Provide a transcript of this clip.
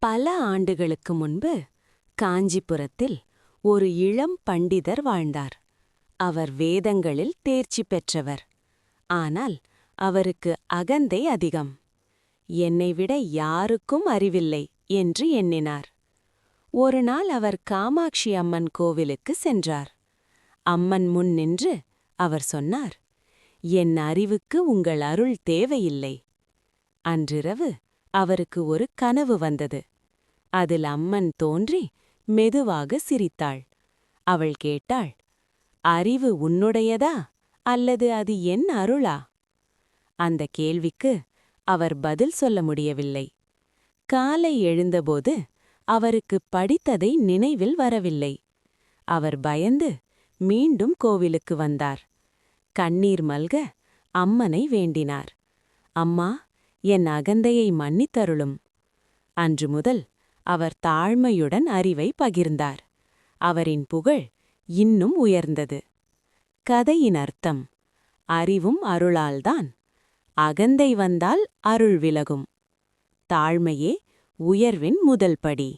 பல ஆண்டுகளுக்கு முன்பு காஞ்சிபுரத்தில் ஒரு இளம் பண்டிதர் வாழ்ந்தார். அவர் வேதங்களில் தேர்ச்சி பெற்றவர். ஆனால் அவருக்கு அகந்தை அதிகம். என்னை விட யாருக்கும் அறிவில்லை என்று எண்ணினார். ஒருநாள் அவர் காமாட்சி அம்மன் கோவிலுக்கு சென்றார். அம்மன் முன் நின்று அவர் சொன்னார், என் அறிவுக்கு உங்கள் அருள் தேவையில்லை. அன்றிரவு அவருக்கு ஒரு கனவு வந்தது. அதில் அம்மன் தோன்றி மெதுவாக சிரித்தாள். அவள் கேட்டாள், அறிவு உன்னுடையதா அல்லது அது என் அருளா? அந்த கேள்விக்கு அவர் பதில் சொல்ல முடியவில்லை. காலை எழுந்தபோது அவருக்கு படித்ததை நினைவில் வரவில்லை. அவர் பயந்து மீண்டும் கோவிலுக்கு வந்தார். கண்ணீர் மல்க அம்மனை வேண்டினார், அம்மா, என் அகந்தையை மன்னித்தருளும். அன்று முதல் அவர் தாழ்மையுடன் அறிவை பகிர்ந்தார். அவரின் புகழ் இன்னும் உயர்ந்தது. கதையின் அர்த்தம்: அறிவும் அருளால்தான். அகந்தை வந்தால் அருள் விலகும். தாழ்மையே உயர்வின் முதல் படி.